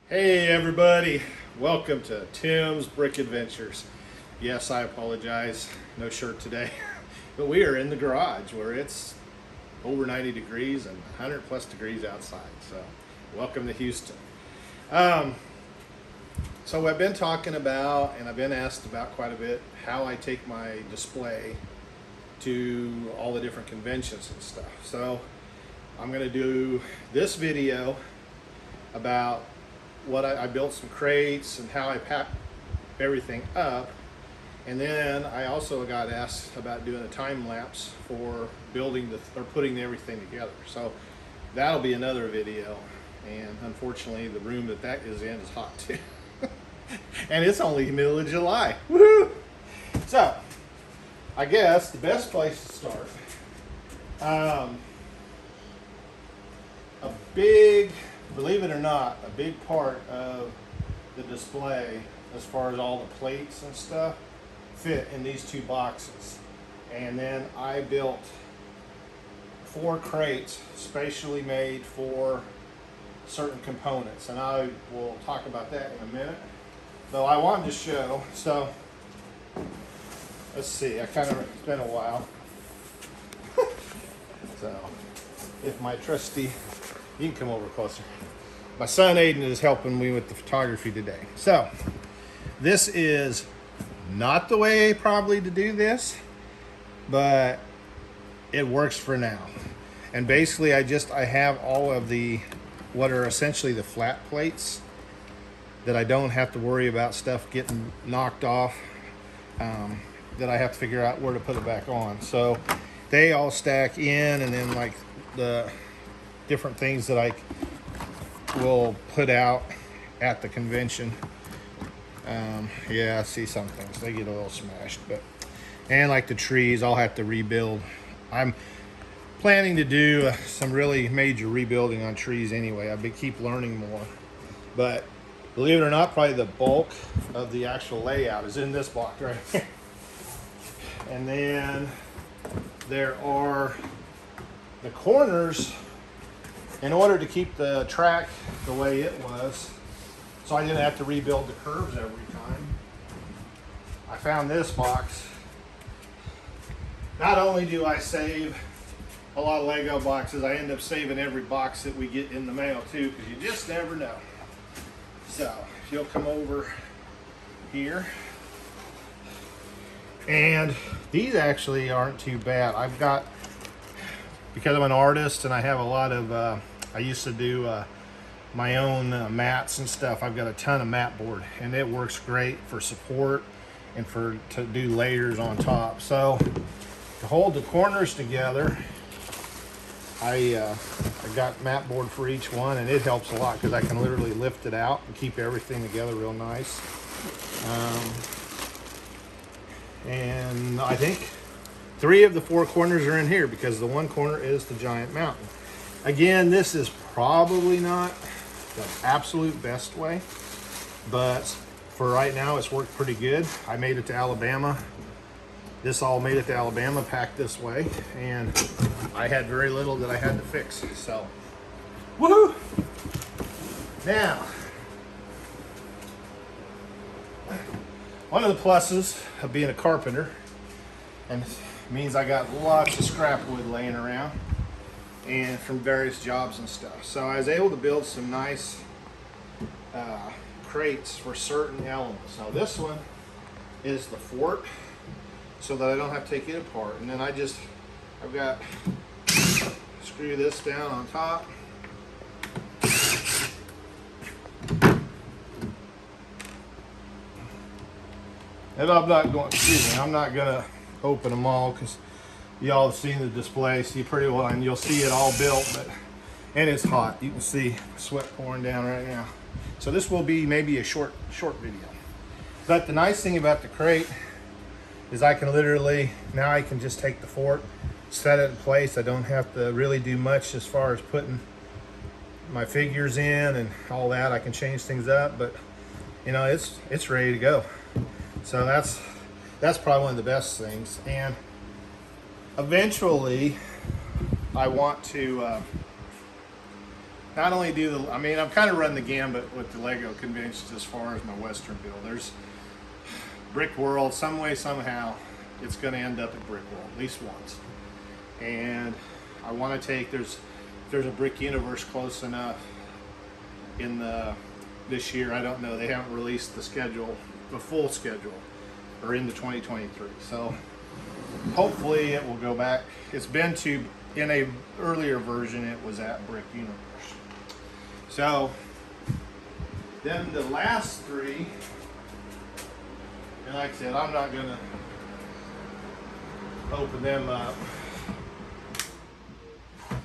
Hey everybody, welcome to Tim's Brick Adventures. Yes, I apologize, no shirt today, but we are in the garage where it's over 90 degrees and 100 plus degrees outside, so welcome to Houston. So I've been talking about, and I've been asked about quite a bit, how I take my display to all the different conventions and stuff. So I'm going to do this video about what I built some crates and how I pack everything up, and then I also got asked about doing a time lapse for building or putting everything together. So that'll be another video, and unfortunately the room that is in is hot too. And it's only the middle of July. Woohoo! So I guess the best place to start, believe it or not, a big part of the display, as far as all the plates and stuff, fit in these two boxes. And then I built 4 crates specially made for certain components, and I will talk about that in a minute. Though I wanted to show, so let's see, it's been a while. So if my trusty, you can come over closer. My son Aiden is helping me with the photography today. So this is not the way probably to do this, but it works for now. And basically I have all of the, what are essentially the flat plates, that I don't have to worry about stuff getting knocked off, that I have to figure out where to put it back on. So they all stack in, and then like the different things that I will put out at the convention. Yeah, I see some things, they get a little smashed, and like the trees, I'll have to rebuild. I'm planning to do some really major rebuilding on trees anyway. I keep learning more, but believe it or not, probably the bulk of the actual layout is in this block right here. And then there are the corners. In order to keep the track the way it was, so I didn't have to rebuild the curves every time, I found this box. Not only do I save a lot of Lego boxes, I end up saving every box that we get in the mail too, because you just never know. So if you'll come over here, and these actually aren't too bad. I've got, because I'm an artist and I have a lot of, I used to do my own mats and stuff. I've got a ton of mat board, and it works great for support and to do layers on top. So to hold the corners together, I got mat board for each one, and it helps a lot because I can literally lift it out and keep everything together real nice. And I think 3 of the 4 corners are in here, because the one corner is the giant mountain. Again, this is probably not the absolute best way, but for right now it's worked pretty good. I made it to Alabama. This all made it to Alabama packed this way, and I had very little that I had to fix. So woohoo! Now, one of the pluses of being a carpenter, and means I got lots of scrap wood laying around, and from various jobs and stuff. So I was able to build some nice crates for certain elements. Now this one is the fort, so that I don't have to take it apart. And then I've got screw this down on top. And I'm not gonna open them all, because y'all have seen the display, see pretty well, and you'll see it all built, and it's hot. You can see sweat pouring down right now. So this will be maybe a short video. But the nice thing about the crate is I can literally, now I can just take the fort, set it in place. I don't have to really do much as far as putting my figures in and all that. I can change things up, but you know, it's ready to go. So that's probably one of the best things. And eventually I want to not only do the, I mean, I've kind of run the gambit with the Lego conventions as far as my Western build. There's Brick World, some way, somehow, it's going to end up at Brick World, at least once. And I want to take, if there's a Brick Universe close enough in this year, I don't know. They haven't released the schedule, the full schedule, or into 2023. So hopefully it will go back. It's been to, in a earlier version, it was at Brick Universe. So then the last three, and like I said, I'm not gonna open them up,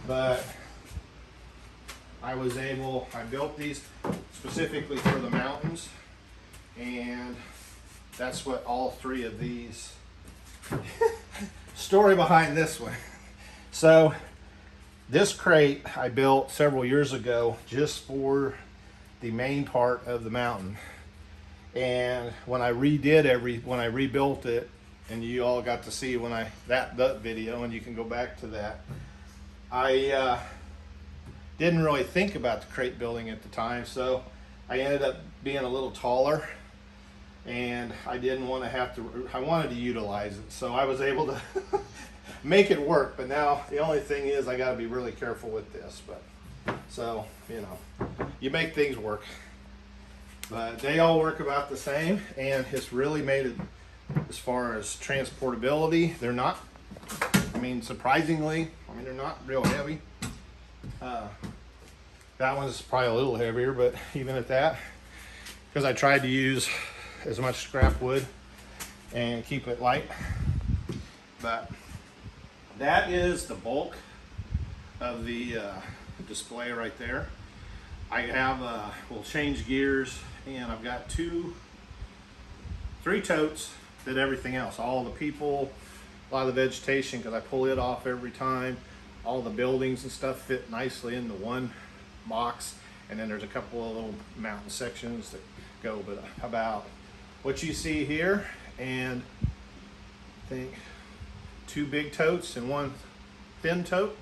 but I built these specifically for the mountains, and that's what all three of these, story behind this one. So this crate I built several years ago just for the main part of the mountain. And when I rebuilt it, and you all got to see that video, and you can go back to that, I didn't really think about the crate building at the time, so I ended up being a little taller, and I didn't want to I wanted to utilize it, so I was able to make it work. But now the only thing is I got to be really careful with this. But so, you know, you make things work. But they all work about the same, and it's really made it, as far as transportability, they're not, I mean, surprisingly, they're not real heavy. That one's probably a little heavier, but even at that, because I tried to use as much scrap wood and keep it light. But that is the bulk of the display right there. I have, we'll change gears, and I've got three totes that everything else, all the people, a lot of the vegetation, because I pull it off every time. All the buildings and stuff fit nicely into one box, and then there's a couple of little mountain sections that go, but about what you see here, and I think 2 big totes and 1 thin tote,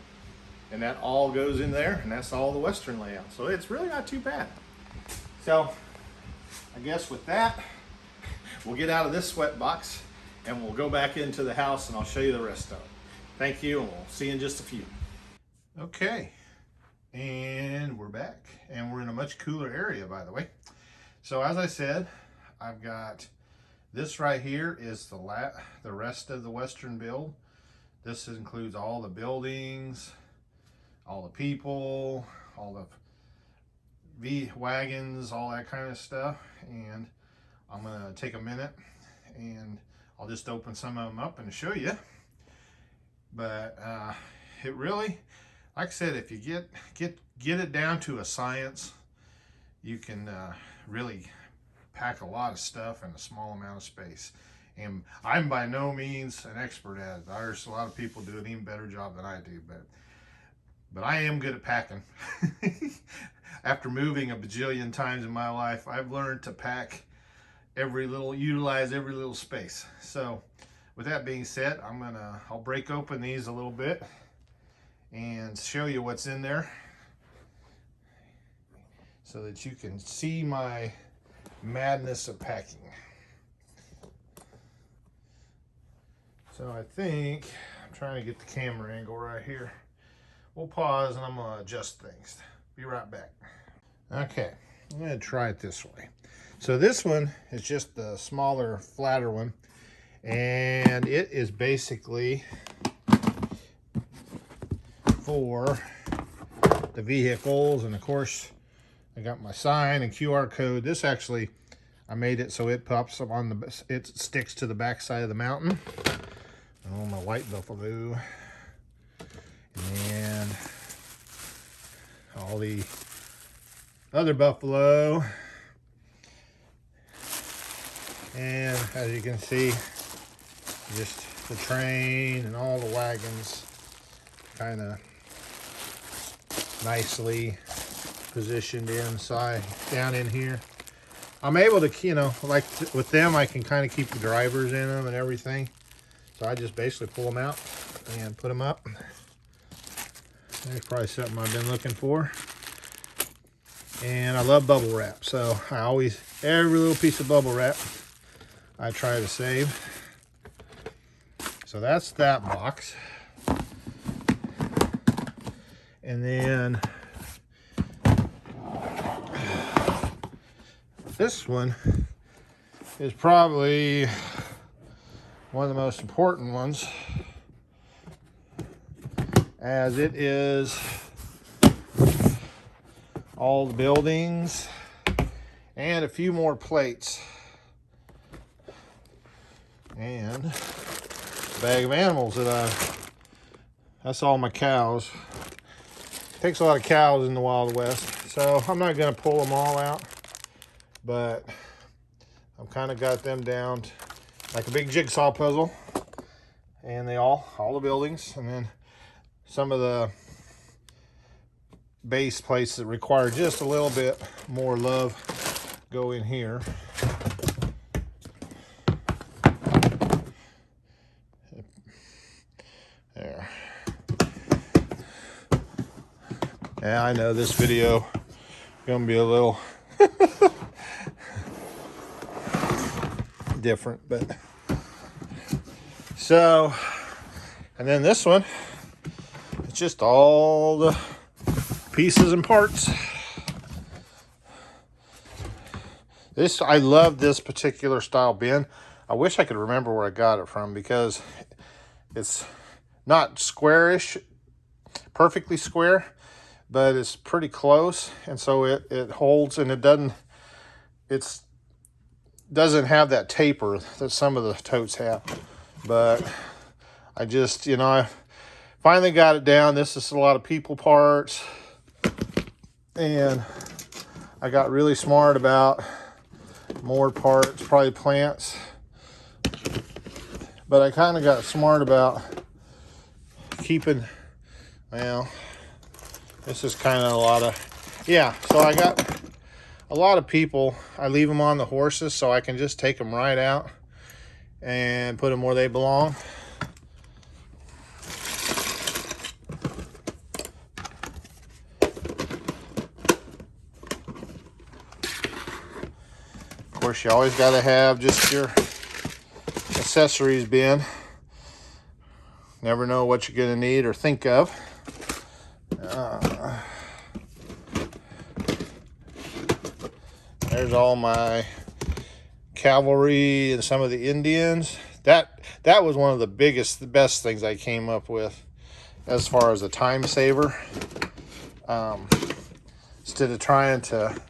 and that all goes in there, and that's all the Western layout. So it's really not too bad. So I guess with that, we'll get out of this sweat box and we'll go back into the house, and I'll show you the rest of it. Thank you, and we'll see you in just a few. Okay, and we're back, and we're in a much cooler area, by the way. So as I said, I've got this right here is the rest of the Western build. This includes all the buildings, all the people, all the wagons, all that kind of stuff. And I'm gonna take a minute and I'll just open some of them up and show you. But it really, like I said, if you get it down to a science, you can really pack a lot of stuff in a small amount of space. And I'm by no means an expert at it. There's a lot of people do an even better job than I do, but I am good at packing. After moving a bajillion times in my life, I've learned to pack utilize every little space. So with that being said, I'll break open these a little bit and show you what's in there so that you can see my madness of packing. So I think I'm trying to get the camera angle right here. We'll pause and I'm gonna adjust things. Be right back. Okay, I'm gonna try it this way. So this one is just the smaller, flatter one, and it is basically for the vehicles. And of course, I got my sign and QR code. This actually, I made it so it pops up on it sticks to the back side of the mountain. Oh, my white buffalo. And all the other buffalo. And as you can see, just the train and all the wagons kind of nicely positioned inside, down in here. I'm able to, with them, I can kind of keep the drivers in them and everything. So I just basically pull them out and put them up. There's probably something I've been looking for. And I love bubble wrap, so I always, every little piece of bubble wrap I try to save. So that's that box. And then this one is probably one of the most important ones, as it is all the buildings and a few more plates and a bag of animals that's all my cows. Takes a lot of cows in the Wild West, so I'm not going to pull them all out, but I've kind of got them down like a big jigsaw puzzle, and all the buildings, and then some of the base plates that require just a little bit more love go in here. There. Yeah, I know this video gonna be a little different, but so, and then this one, it's just all the pieces and parts. I love this particular style bin. I wish I could remember where I got it from, because it's not squarish, perfectly square, but it's pretty close, and so it holds, and it doesn't have that taper that some of the totes have. But I just, I finally got it down. This is a lot of people parts, and I got really smart about more parts, probably plants, but I kind of got smart about keeping, well, this is kind of a lot of, yeah, so I got a lot of people, I leave them on the horses so I can just take them right out and put them where they belong. Of course, you always got to have just your accessories bin. Never know what you're going to need or think of. There's all my cavalry and some of the Indians. That was one of the best things I came up with as far as a time saver. Instead of trying to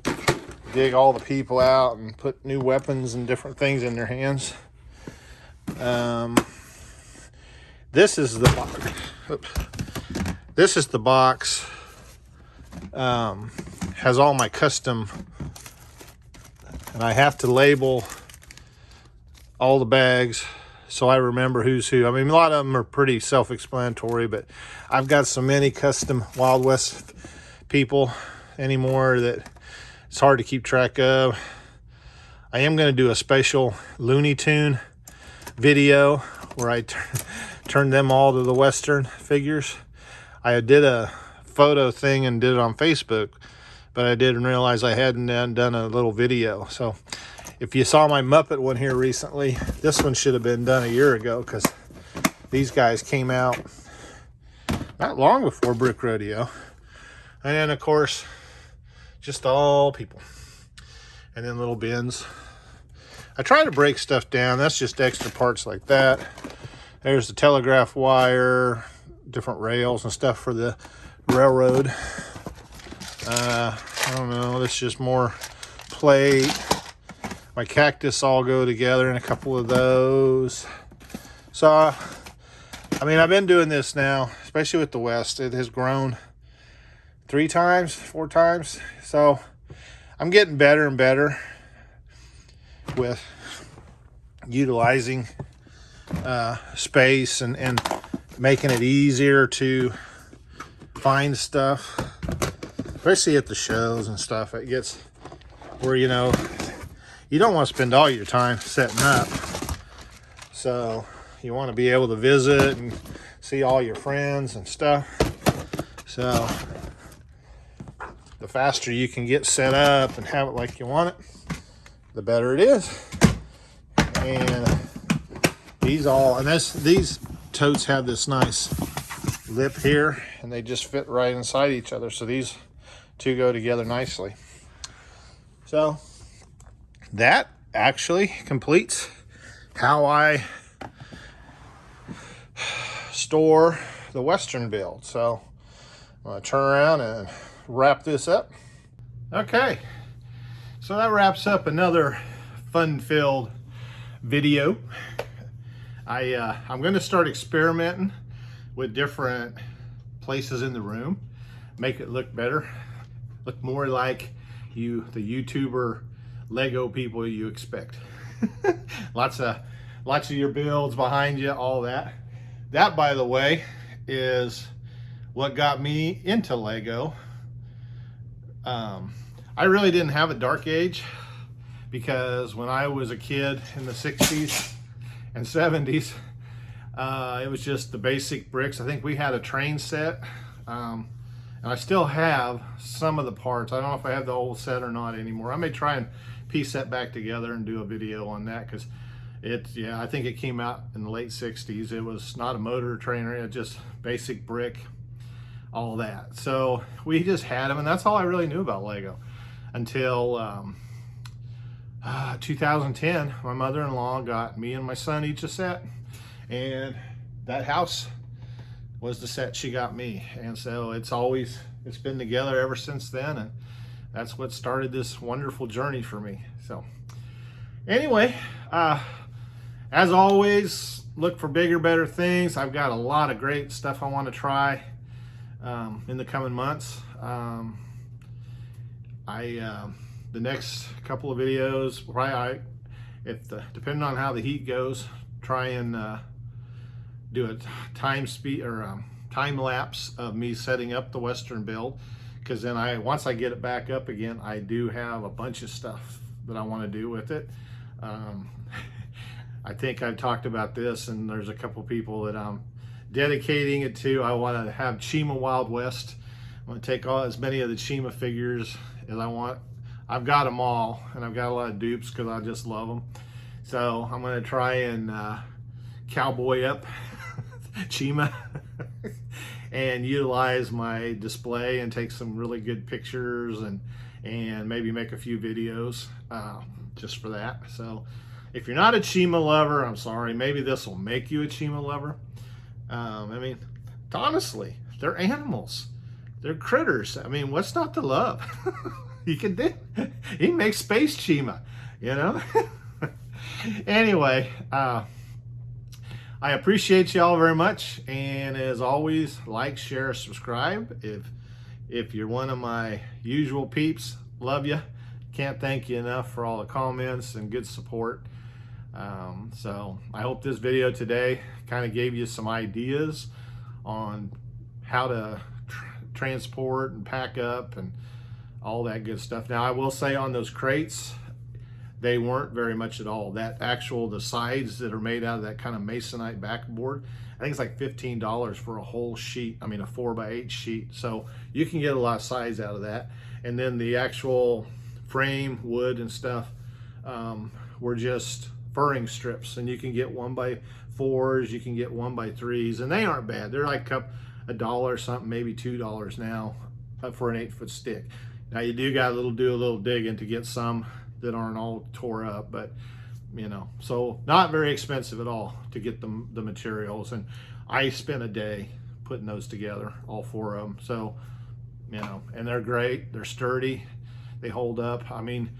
dig all the people out and put new weapons and different things in their hands. This is the box. Oops. This is the box. Has all my custom, and I have to label all the bags so I remember who's who. I mean, a lot of them are pretty self-explanatory, but I've got so many custom Wild West people anymore that it's hard to keep track of. I am going to do a special Looney Tune video where I turn them all to the Western figures. I did a photo thing and did it on Facebook, but I didn't realize I hadn't done a little video. So if you saw my Muppet one here recently, this one should have been done a year ago, because these guys came out not long before Brick Rodeo. And then, of course, just all people. And then little bins. I try to break stuff down. That's just extra parts like that. There's the telegraph wire, different rails and stuff for the railroad. I don't know, this is just more plate. My cactus all go together in a couple of those. So, I mean, I've been doing this now, especially with the West. It has grown 3 times, 4 times. So I'm getting better and better with utilizing space and making it easier to find stuff, especially at the shows and stuff. It gets where, you don't want to spend all your time setting up, so you want to be able to visit and see all your friends and stuff. So the faster you can get set up and have it like you want it, the better it is. And these totes have this nice lip here, and they just fit right inside each other. So these two go together nicely. So that actually completes how I store the Western build. So I'm gonna turn around and wrap this up. Okay, so that wraps up another fun-filled video. I'm gonna start experimenting with different places in the room, make it look better, look more like the YouTuber Lego people you expect. lots of your builds behind you, all that. That, by the way, is what got me into Lego. I really didn't have a dark age, because when I was a kid in the 60s and 70s, it was just the basic bricks. I think we had a train set, and I still have some of the parts. I don't know if I have the whole set or not anymore. I may try and piece that back together and do a video on that, because I think it came out in the late 60s. It was not a motor trainer, it was just basic brick, all that. So we just had them, and that's all I really knew about Lego until 2010. My mother-in-law got me and my son each a set, and that house was the set she got me. And so it's been together ever since then, and that's what started this wonderful journey for me. So anyway, as always, look for bigger, better things. I've got a lot of great stuff I want to try in the coming months. The next couple of videos, depending on how the heat goes, try and do a time lapse of me setting up the Western build, because then once I get it back up again, I do have a bunch of stuff that I want to do with it. I think I've talked about this, and there's a couple people that I'm dedicating it to. I want to have Chima Wild West. I'm going to take as many of the Chima figures as I want. I've got them all, and I've got a lot of dupes because I just love them. So I'm going to try and cowboy up Chima and utilize my display and take some really good pictures, and maybe make a few videos just for that. So if you're not a Chima lover, I'm sorry. Maybe this will make you a Chima lover. I mean, honestly, they're animals. They're critters. I mean, what's not to love? You can make space Chima, you know? Anyway, I appreciate y'all very much. And as always, like, share, subscribe. If you're one of my usual peeps, love you. Can't thank you enough for all the comments and good support. So I hope this video today kind of gave you some ideas on how to transport and pack up and all that good stuff. Now, I will say on those crates, they weren't very much at all. The sides that are made out of that kind of masonite backboard, I think it's like $15 for a whole sheet. I mean, a 4x8 sheet. So you can get a lot of size out of that. And then the actual frame, wood and stuff, were just furring strips, and you can get 1x4s, you can get 1x3s, and they aren't bad. They're like $1 something, maybe $2 now for an 8-foot stick. Now you do got to do a little digging to get some that aren't all tore up, but so not very expensive at all to get the materials. And I spent a day putting those together, all 4 of them. So and they're great, they're sturdy, they hold up. I mean,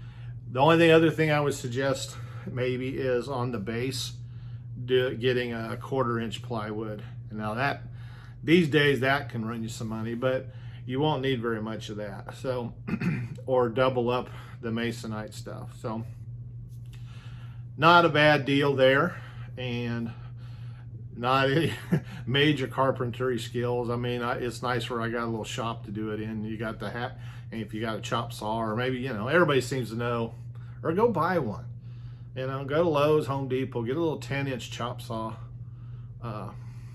the only other thing I would suggest maybe is on the base, getting a 1/4-inch plywood. And now that these days that can run you some money, but you won't need very much of that. So or double up the masonite stuff. So not a bad deal there, and not any major carpentry skills. I mean, it's nice where I got a little shop to do it in. You got the hat, and if you got a chop saw, or maybe everybody seems to know, or go buy one. Go to Lowe's, Home Depot, get a little 10-inch chop saw,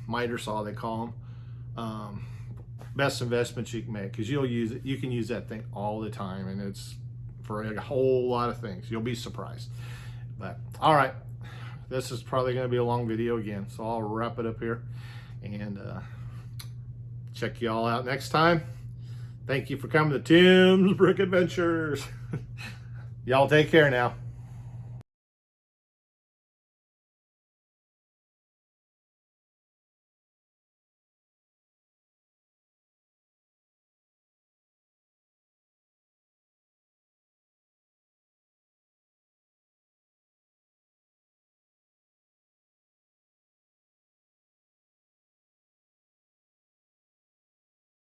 miter saw they call them. best investments you can make, because you'll use it. You can use that thing all the time, and it's for a whole lot of things. You'll be surprised. But all right, this is probably going to be a long video again, so I'll wrap it up here and check you all out next time. Thank you for coming to Tim's Brick Adventures. Y'all take care now.